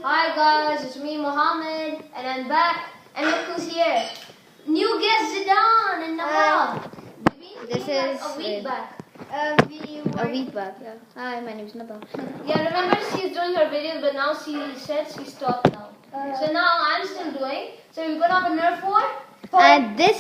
Hi guys, it's me Mohammed and I'm back and look who's here. New guest Zidane in the house. This is a week back. A week back, yeah. Hi, my name is Naba. Yeah, remember she's doing her videos but now she said she stopped now. So now I'm still doing. So we're gonna have a Nerf war. And this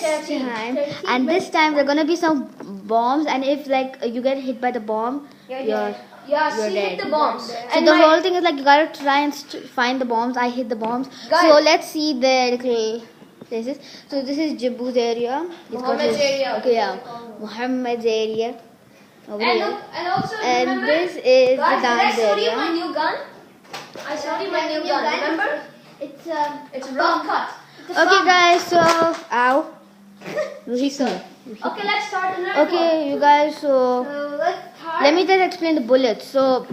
time there gonna be some bombs, and if like you get hit by the bomb, you're she dead. hit the bombs. So And the whole thing is like you gotta try and find the bombs. I hit the bombs. Guys. So let's see the places. So this is Jibu's area. Muhammad's area. Okay, yeah. Muhammad's area. Over And here. look, and also And remember, this is guys, the dance did I show you area. my new gun? I showed you my new gun. Remember? It's It's a rough cut. Okay, guys. So, ow. You hit me. Okay, let's start the Nerf. Okay, you guys. So. let's start. Let me just explain the bullets. So,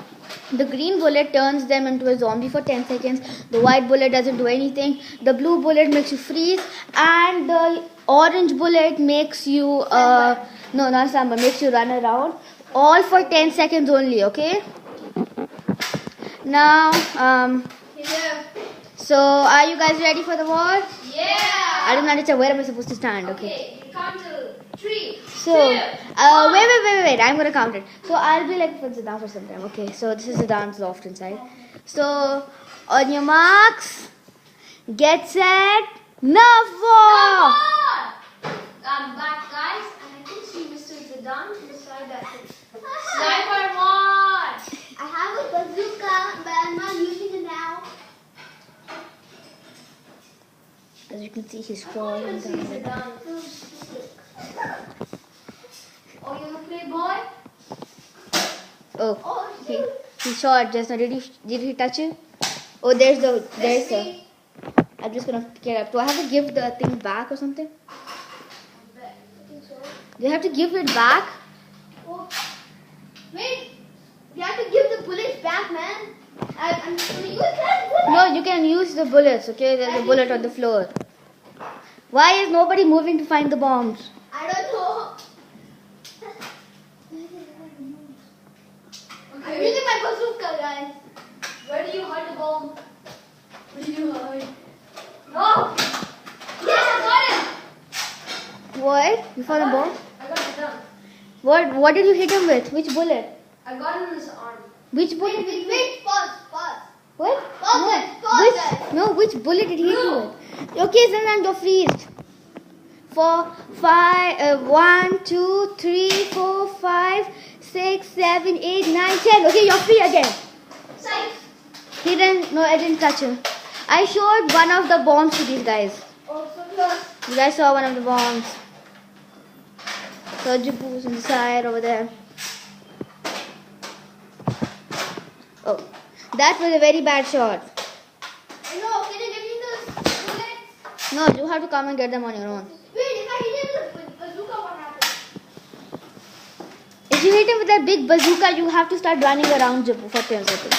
the green bullet turns them into a zombie for 10 seconds. The white bullet doesn't do anything. The blue bullet makes you freeze. And the orange bullet makes you, no, not samba, makes you run around. All for 10 seconds only, okay? Now, so are you guys ready for the war? Yeah. I don't understand. Where am I supposed to stand? Okay. Okay, count to 3. So, wait. I'm gonna count it. So I'll be like for Zidane for some time. Okay. So this is Zidane's loft inside. So on your marks, get set, Nerf war! I'm back, guys, and I can see Mr. Zidane inside that sniper mod. I have a bazooka, but I'm not using it now. As you can see, he's I falling want to see down. Zidane. Oh, you wanna play boy? Oh, he shot just now. Did he touch you? Oh, there's the. I'm just gonna pick it up. Do I have to give the thing back or something? Do you have to give it back? Oh. Wait, you have to give the bullets back, man. I'm just gonna use that bullet. No, you can use the bullets. Okay, there's a bullet on the floor. Why is nobody moving to find the bombs? I don't know. I'm using my bazooka, guys. Where do you hide the bomb? Where do you hide? No! Yes, I got it! What? You found a bomb? I got it done. What did you hit him with? Which bullet? I got him in his arm. Which bullet did you hit? Wait, pause. What? Pause it. No, which bullet did he hit you with? Okay, then you're freezed. 1, 2, 3, 4, 5, 6, 7, 8, 9, 10. Okay, you're free again. Safe. He didn't. No, I didn't touch him. I showed one of the bombs to these guys. Also close. You guys saw one of the bombs. So Jibu's inside over there. Oh, that was a very bad shot. No, can you give me the bullets? No, you have to come and get them on your own. Wait, if I hit him with the bazooka, what happens? If you hit him with that big bazooka, you have to start running around Jibu for 10 seconds.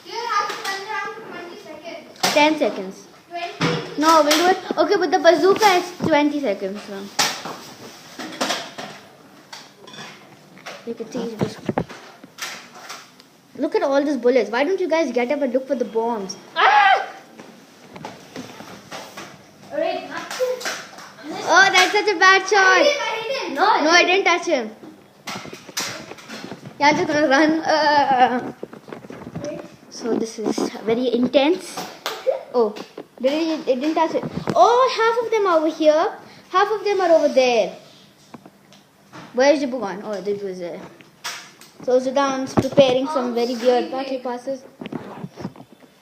You have to run around for 20 seconds. 10 seconds. 20? No, we'll do it. Okay, but the bazooka is 20 seconds. So. You can see it's just... Look at all these bullets. Why don't you guys get up and look for the bombs? Ah! Alright, Oh, that's such a bad shot. I hit him. No, I didn't touch him. Yeah, I'm just gonna run. So this is very intense. Oh, it didn't touch it. Oh, half of them are over here. Half of them are over there. Where's Jibu gone? Oh, this was there. So Zidane's preparing some very weird battle passes.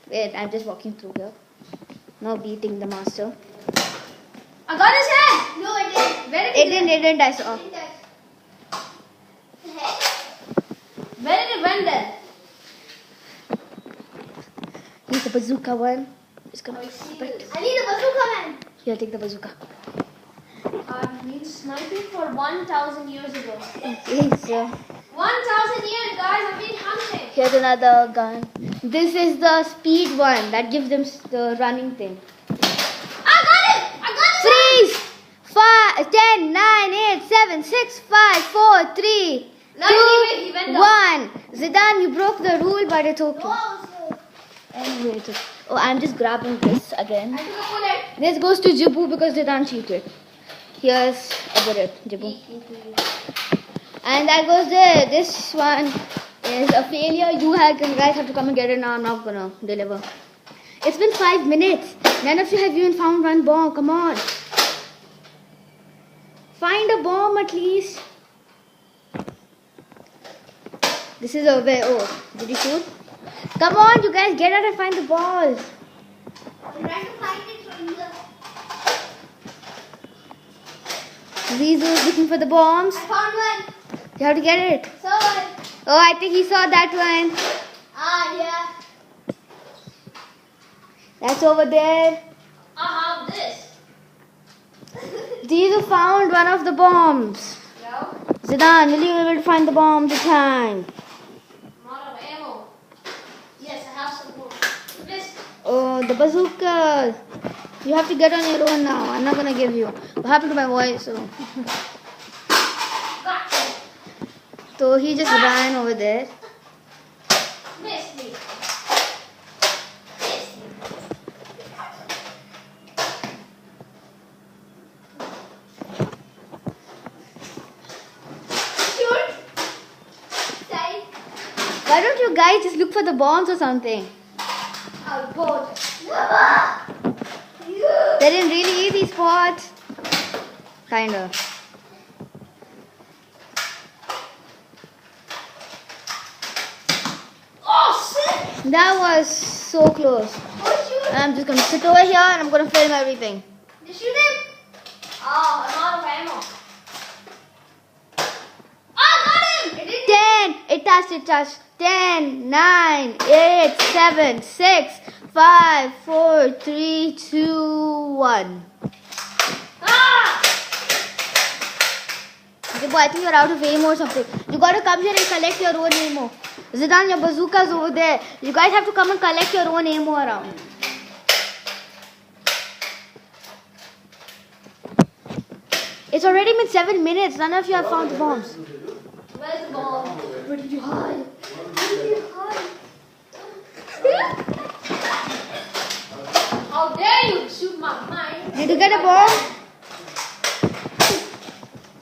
Wait, I'm just walking through here. Now beating the master. I got his head! No, I didn't. Where did It didn't, I saw. Where did it went then? Here's the bazooka one. Just gonna I need a bazooka, man. Here, take the bazooka. I've been sniping for 1,000 years ago. Okay, so 1,000 years, guys, I've been hunting. here's another gun. This is the speed one that gives them the running thing. I got it! Freeze! 5, 10, 9, 8, 7, 6, 5, 4, 3, No, he went down. 1. Zidane, you broke the rule, but it's okay. No, sir. Anyway, oh, I'm just grabbing this again. I took a bullet. This goes to Jibu because they done cheated. Here's a bullet, Jibu. And that goes there. This one is a failure. You guys have to come and get it now. I'm not gonna deliver. It's been 5 minutes. None of you have even found one bomb. Come on. Find a bomb at least. This is over. Oh, did you shoot? Come on, you guys, get out and find the balls. I'm trying to find it from here. Zizu's looking for the bombs. I found one. You have to get it. So what? Oh, I think he saw that one. Ah, yeah. That's over there. I have this. Zizu found one of the bombs. Yeah. Zidane, will you be able to find the bomb this time? I'm out of ammo. Yes, I have some more. This. Oh, the bazooka. You have to get on your own now. I'm not gonna give you. What happened to my voice? Gotcha. So he just ran over there. Missed me. Shoot. Side. Why don't you guys just look for the bombs or something? I'll board. They're in really easy spots. Kinda. Oh, shit. That was so close. Oh, shoot. I'm just gonna sit over here and I'm gonna film everything. Just shoot him. Oh, I'm out of ammo. Oh, got him. It didn't. 10. It touched. 10, 9, 8, 7, 6, 5, 4, 3, 2, 1. Ah! Jibo, I think you're out of ammo or something. You gotta come here and collect your own ammo. Zidane, your bazooka's over there. You guys have to come and collect your own ammo around. It's already been 7 minutes. None of you have found the bombs. Where's the bomb? Where did you hide? Where did you hide? How dare you shoot my mind? Did you get a bomb?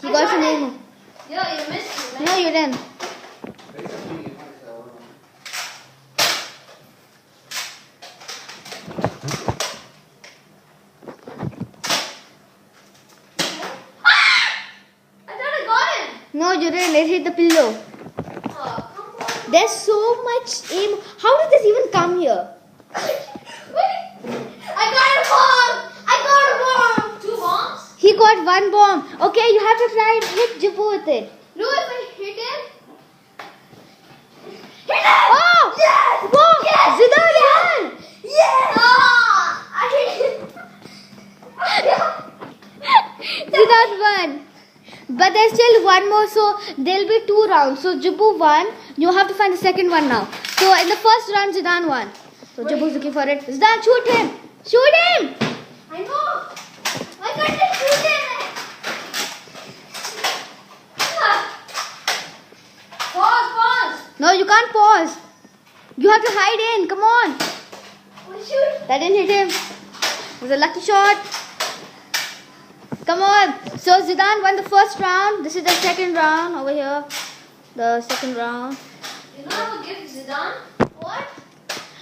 You got some ammo. Yeah, you missed me, man. No, you didn't. I thought I got him. No, you didn't. It hit the pillow. Oh, come on. There's so much ammo. How did this even come here? I got a bomb. I got a bomb. 2 bombs? He got one bomb. Okay, you have to try and hit Jibu with it. No, if I hit him. Hit it! Oh! Yes! Whoa! Yes! Zidane won! Yes! Ah! I hit him. Zidane won. But there's still one more, so there'll be 2 rounds. So Jibu won. You have to find the second one now. So in the first round, Zidane won. So Jibu's looking for it. Zidane, shoot him! Shoot him! I know. Why can't I shoot him? Pause. No, you can't pause. You have to hide in. Come on. Oh, shoot. That didn't hit him. It was a lucky shot. Come on. So Zidane won the first round. This is the second round over here. The second round. You know how to give Zidane? What?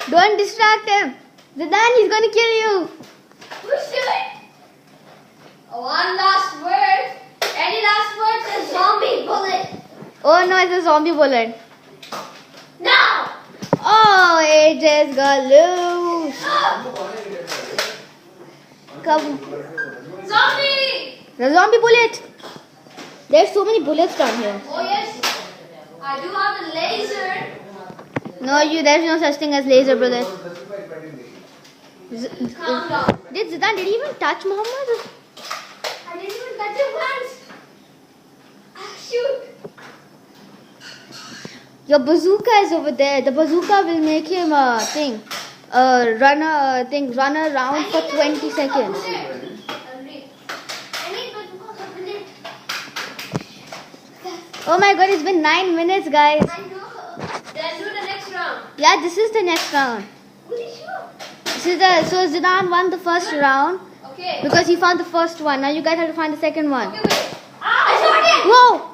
Don't distract him. Zidane, he's going to kill you. Who's doing? One last word. Any last words? A zombie bullet. Oh no, it's a zombie bullet. Now! Oh, it just got loose. Come. Zombie! The zombie bullet. There's so many bullets down here. Oh yes. I do have a laser. No, there's no such thing as laser bullet. Calm down. Did he even touch Muhammad? I didn't even touch him once. Ah, shoot. Your bazooka is over there. The bazooka will make him run around for 20 seconds. I need my bullet. Oh my god, it's been 9 minutes, guys. I know. Then do the next round. Yeah, this is the next round. Who did So Zidane won the first round Okay. because he found the first one. Now you guys have to find the second one. Okay, wait. I found it. Whoa!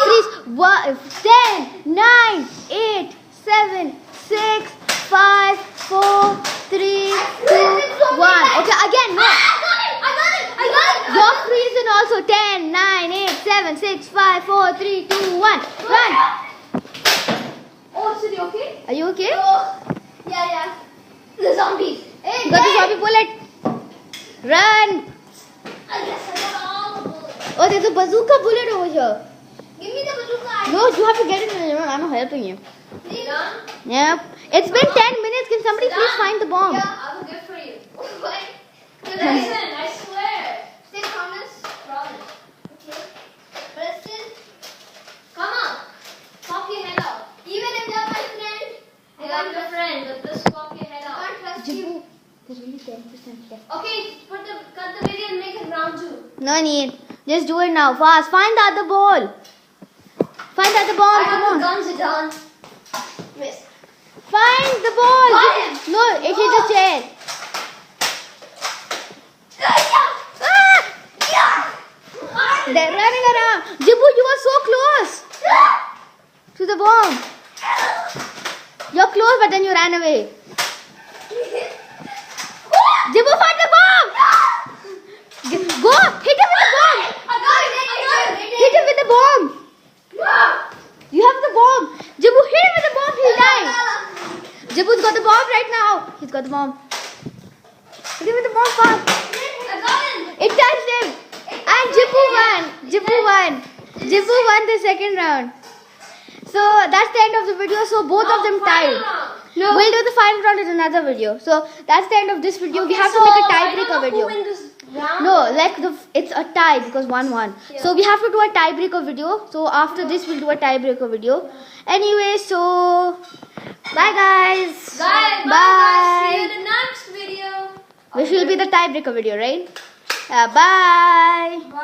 Please, 10, 9, 8, 7, 6, 5, 4, 3, 2, 1. Okay, again, no. I got it. Your freezing also. 10, 9, 8, 7, 6, 5, 4, 3, 2, 1. Run! Oh, Siri, okay? Are you okay? Oh, yeah. The zombies. Hey, You got the zombie bullet. Run! I guess I got all the bullets. Oh, there's a bazooka bullet over here. Give me the bazooka. No, you have to get it. I'm not helping you. You done? Yep. It's been 10 minutes. Can somebody please find the bomb? Yeah, I will get for you. Wait. Listen, I swear. Stay promise. Promise. Okay. Preston, come on. Pop your head out. Even if they're my friend. I got your friend, but just pop your head out. I can't trust you. There's only 10% left. Okay, cut the video and make it round 2. No need. Just do it now. Fast. Find the other ball. Find the other bomb. I Come got on. the guns are done. Miss. Find the ball. Got him. No, it hit the chair. Ah! They're running around. Jibbu, you were so close to the bomb. You're close, but then you ran away. Jibbu, find the bomb. Go. Hit him with the bomb. I got it. Hit him with the bomb. You have the bomb. Jibbu, hit him with the bomb. He'll die. Jibbu's got the bomb right now. He's got the bomb. Hit him with the bomb fast. I got him. It touched him. And Jibbu won. Jibbu won. Jibbu won the second round. So that's the end of the video. So both of them tied. No. We'll do the final round in another video. So that's the end of this video. We have to make a tiebreaker video. No, like it's a tie because 1-1. Yeah. So we have to do a tiebreaker video. So after this, we'll do a tiebreaker video. Anyway, so bye guys. Bye. Bye. See you in the next video. Which will be the tiebreaker video, right? Bye.